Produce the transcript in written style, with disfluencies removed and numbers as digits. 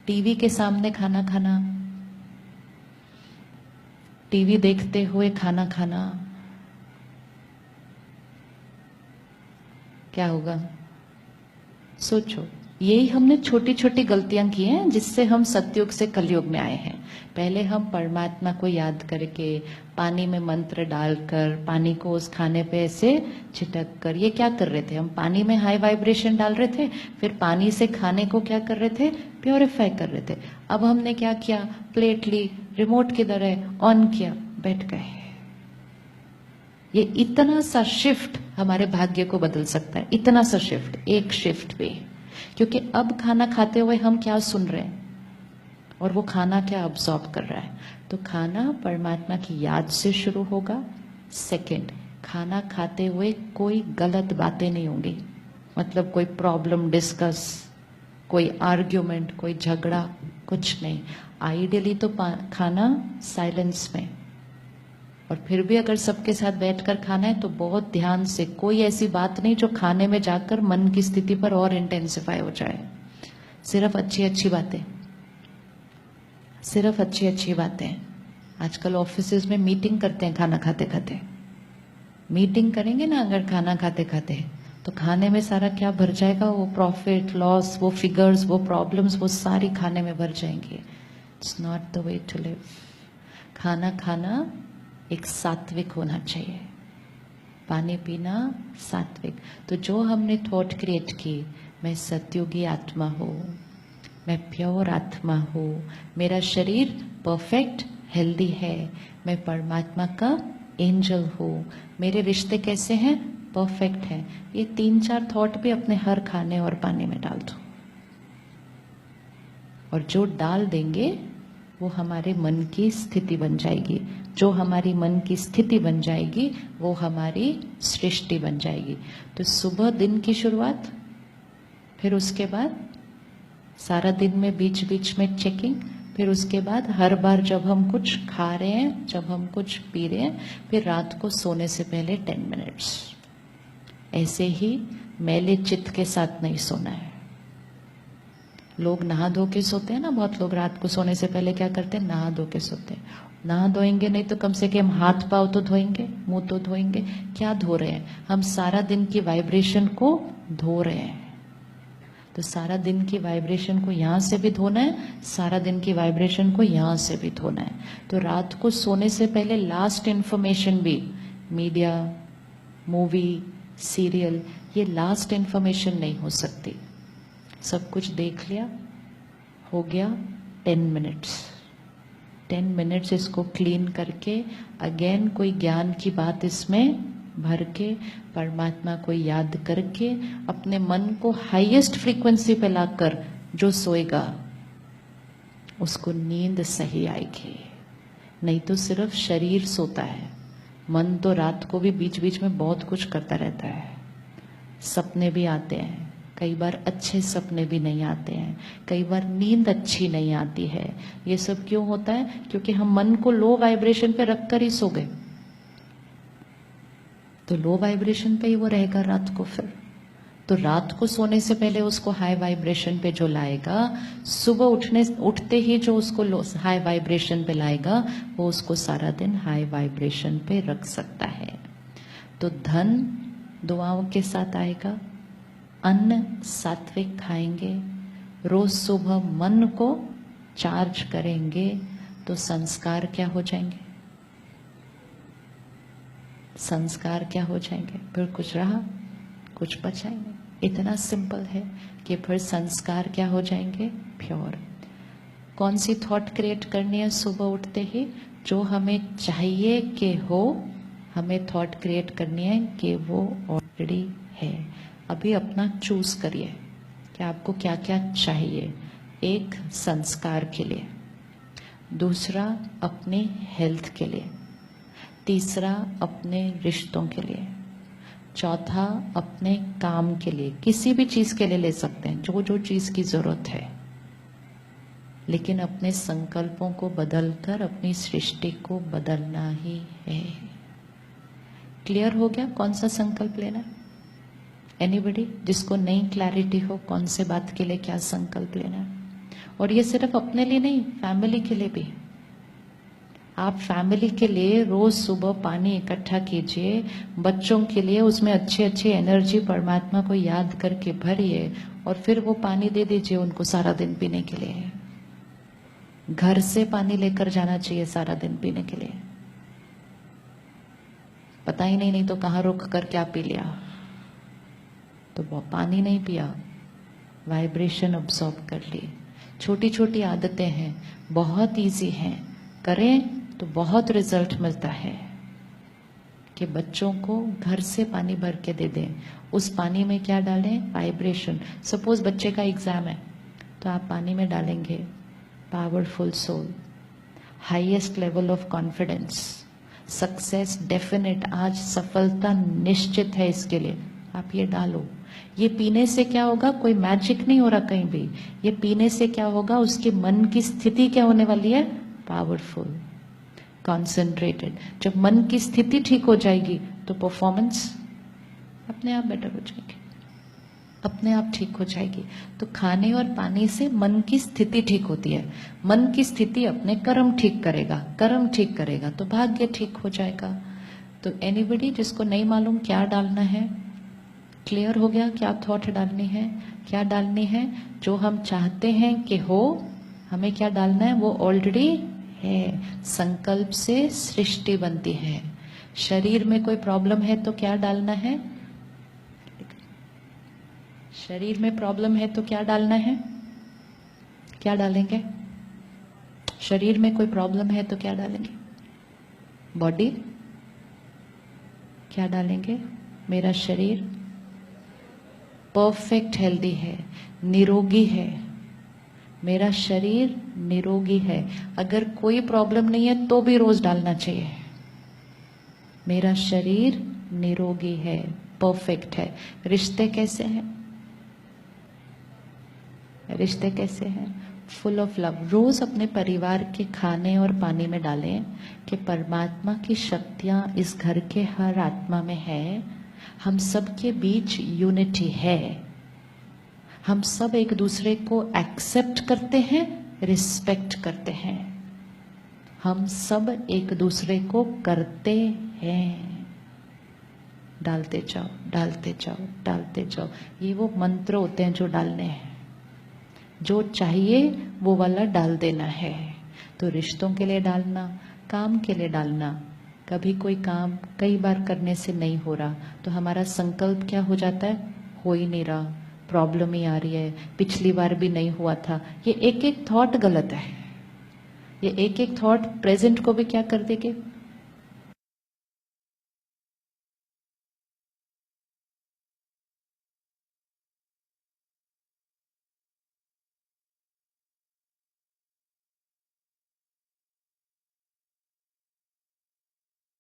TV के सामने खाना खाना, टीवी देखते हुए खाना खाना, क्या होगा? सोचो। यही हमने छोटी छोटी गलतियां की हैं जिससे हम सतयुग से कलयुग में आए हैं। पहले हम परमात्मा को याद करके पानी में मंत्र डालकर पानी को उस खाने पे ऐसे छिटक कर, ये क्या कर रहे थे? हम पानी में हाई वाइब्रेशन डाल रहे थे, फिर पानी से खाने को क्या कर रहे थे? प्योरीफाई कर रहे थे। अब हमने क्या किया? प्लेट ली, रिमोट किधर है, ऑन किया, बैठ गए। ये इतना सा शिफ्ट हमारे भाग्य को बदल सकता है, इतना सा शिफ्ट, एक शिफ्ट पे। क्योंकि अब खाना खाते हुए हम क्या सुन रहे हैं और वो खाना क्या अब्सॉर्ब कर रहा है। तो खाना परमात्मा की याद से शुरू होगा। सेकंड, खाना खाते हुए कोई गलत बातें नहीं होंगी, मतलब कोई प्रॉब्लम डिस्कस, कोई आर्ग्यूमेंट, कोई झगड़ा, कुछ नहीं। आइडियली तो खाना साइलेंस में, और फिर भी अगर सबके साथ बैठकर खाना है तो बहुत ध्यान से, कोई ऐसी बात नहीं जो खाने में जाकर मन की स्थिति पर और इंटेंसिफाई हो जाए। सिर्फ अच्छी अच्छी बातें, सिर्फ अच्छी अच्छी बातें। आजकल ऑफिसेज में मीटिंग करते हैं खाना खाते खाते। मीटिंग करेंगे ना अगर खाना खाते खाते, तो खाने में सारा क्या भर जाएगा? वो प्रॉफिट लॉस, वो फिगर्स, वो प्रॉब्लम्स, वो सारी खाने में भर जाएंगे। It's not the way to live. खाना खाना एक सात्विक होना चाहिए, पानी पीना सात्विक। तो जो हमने थॉट क्रिएट की, मैं सतयुगी आत्मा हूँ, मैं प्योर आत्मा हूँ, मेरा शरीर परफेक्ट हेल्दी है, मैं परमात्मा का एंजल हूँ, मेरे रिश्ते कैसे हैं? परफेक्ट हैं। ये 3-4 थॉट भी अपने हर खाने और पानी में डाल दो, और जो डाल देंगे वो हमारे मन की स्थिति बन जाएगी। जो हमारी मन की स्थिति बन जाएगी वो हमारी सृष्टि बन जाएगी। तो सुबह दिन की शुरुआत, फिर उसके बाद सारा दिन में बीच बीच में चेकिंग, फिर उसके बाद हर बार जब हम कुछ खा रहे हैं, जब हम कुछ पी रहे हैं, फिर रात को सोने से पहले 10 मिनट्स। ऐसे ही मैले चित्त के साथ नहीं सोना है। लोग नहा धो के सोते हैं ना, बहुत लोग रात को सोने से पहले क्या करते हैं? नहा धो के सोते हैं। नहा धोएंगे नहीं तो कम से कम हाथ पाँव तो धोएंगे, मुंह तो धोएंगे। क्या धो रहे हैं? हम सारा दिन की वाइब्रेशन को धो रहे हैं। तो सारा दिन की वाइब्रेशन को यहाँ से भी धोना है, सारा दिन की वाइब्रेशन को यहाँ से भी धोना है। तो रात को सोने से पहले लास्ट इंफॉर्मेशन भी, मीडिया, मूवी, सीरियल, ये लास्ट इंफॉर्मेशन नहीं हो सकती। सब कुछ देख लिया, हो गया 10 मिनट्स। 10 मिनट्स इसको क्लीन करके अगेन कोई ज्ञान की बात इसमें भर के, परमात्मा को याद करके, अपने मन को हाईएस्ट फ्रीक्वेंसी पे लाकर जो सोएगा उसको नींद सही आएगी। नहीं तो सिर्फ शरीर सोता है, मन तो रात को भी बीच बीच में बहुत कुछ करता रहता है। सपने भी आते हैं, कई बार अच्छे सपने भी नहीं आते हैं, कई बार नींद अच्छी नहीं आती है। ये सब क्यों होता है? क्योंकि हम मन को लो वाइब्रेशन पे रखकर ही सो गए, तो लो वाइब्रेशन पे ही वो रहेगा रात को। फिर तो रात को सोने से पहले उसको हाई वाइब्रेशन पे जो लाएगा, सुबह उठते ही जो उसको हाई वाइब्रेशन पे लाएगा, वो उसको सारा दिन हाई वाइब्रेशन पे रख सकता है। तो धन दुआओं के साथ आएगा, अन्न सात्विक खाएंगे, रोज सुबह मन को चार्ज करेंगे, तो संस्कार क्या हो जाएंगे? संस्कार क्या हो जाएंगे? फिर कुछ रहा, कुछ बचा ही नहीं। इतना सिंपल है कि फिर संस्कार क्या हो जाएंगे? प्योर। कौन सी थॉट क्रिएट करनी है सुबह उठते ही? जो हमें चाहिए कि हो, हमें थॉट क्रिएट करनी है कि वो ऑलरेडी है। अभी अपना चूज करिए कि आपको क्या क्या चाहिए। एक, संस्कार के लिए, दूसरा अपनी हेल्थ के लिए, तीसरा अपने रिश्तों के लिए, चौथा अपने काम के लिए। किसी भी चीज के लिए ले सकते हैं, जो जो चीज की जरूरत है, लेकिन अपने संकल्पों को बदलकर अपनी सृष्टि को बदलना ही है। क्लियर हो गया कौन सा संकल्प लेना है? एनीबडी जिसको नई क्लैरिटी हो कौन से बात के लिए क्या संकल्प लेना है? और ये सिर्फ अपने लिए नहीं, फैमिली के लिए भी। आप फैमिली के लिए रोज सुबह पानी इकट्ठा कीजिए, बच्चों के लिए उसमें अच्छी अच्छी एनर्जी परमात्मा को याद करके भरिए और फिर वो पानी दे दीजिए उनको सारा दिन पीने के लिए। घर से पानी लेकर जाना चाहिए सारा दिन पीने के लिए। पता ही नहीं तो कहाँ रुक कर क्या पी लिया, तो वो पानी नहीं पिया, वाइब्रेशन अब्सॉर्ब कर ली। छोटी छोटी आदतें हैं, बहुत इजी हैं, करें तो बहुत रिजल्ट मिलता है। कि बच्चों को घर से पानी भर के दे दें, उस पानी में क्या डालें, वाइब्रेशन। सपोज बच्चे का एग्जाम है तो आप पानी में डालेंगे powerful soul, highest level of confidence, success definite, आज सफलता निश्चित है, इसके लिए आप ये डालो। ये पीने से क्या होगा, कोई मैजिक नहीं हो रहा कहीं भी, ये पीने से क्या होगा, उसके मन की स्थिति क्या होने वाली है, पावरफुल, कॉन्सेंट्रेटेड। जब मन की स्थिति ठीक हो जाएगी तो परफॉर्मेंस अपने आप बेटर हो जाएगी, अपने आप ठीक हो जाएगी। तो खाने और पानी से मन की स्थिति ठीक होती है। मन की स्थिति अपने कर्म ठीक करेगा, कर्म ठीक करेगा तो भाग्य ठीक हो जाएगा। तो एनीबडी जिसको नहीं मालूम क्या डालना है, क्लियर हो गया, क्या थॉट डालनी है, क्या डालनी है, जो हम चाहते हैं कि हो, हमें क्या डालना है, वो ऑलरेडी है। संकल्प से सृष्टि बनती है। शरीर में कोई प्रॉब्लम है तो क्या डालना है, शरीर में प्रॉब्लम है तो क्या डालना है, क्या डालेंगे, शरीर में कोई प्रॉब्लम है तो क्या डालेंगे, बॉडी, क्या डालेंगे, मेरा शरीर परफेक्ट हेल्दी है, निरोगी है, मेरा शरीर निरोगी है। अगर कोई प्रॉब्लम नहीं है तो भी रोज डालना चाहिए, मेरा शरीर निरोगी है, परफेक्ट है। रिश्ते कैसे हैं, रिश्ते कैसे हैं, फुल ऑफ लव। रोज अपने परिवार के खाने और पानी में डालें कि परमात्मा की शक्तियां इस घर के हर आत्मा में है, हम सबके बीच यूनिटी है, हम सब एक दूसरे को एक्सेप्ट करते हैं, रिस्पेक्ट करते हैं, हम सब एक दूसरे को करते हैं। डालते जाओ, डालते जाओ, डालते जाओ। ये वो मंत्र होते हैं जो डालने हैं, जो चाहिए वो वाला डाल देना है। तो रिश्तों के लिए डालना, काम के लिए डालना। कभी कोई काम कई बार करने से नहीं हो रहा तो हमारा संकल्प क्या हो जाता है, हो ही नहीं रहा, प्रॉब्लम ही आ रही है, पिछली बार भी नहीं हुआ था। ये एक एक थॉट गलत है, ये एक एक थॉट प्रेजेंट को भी क्या कर देंगे,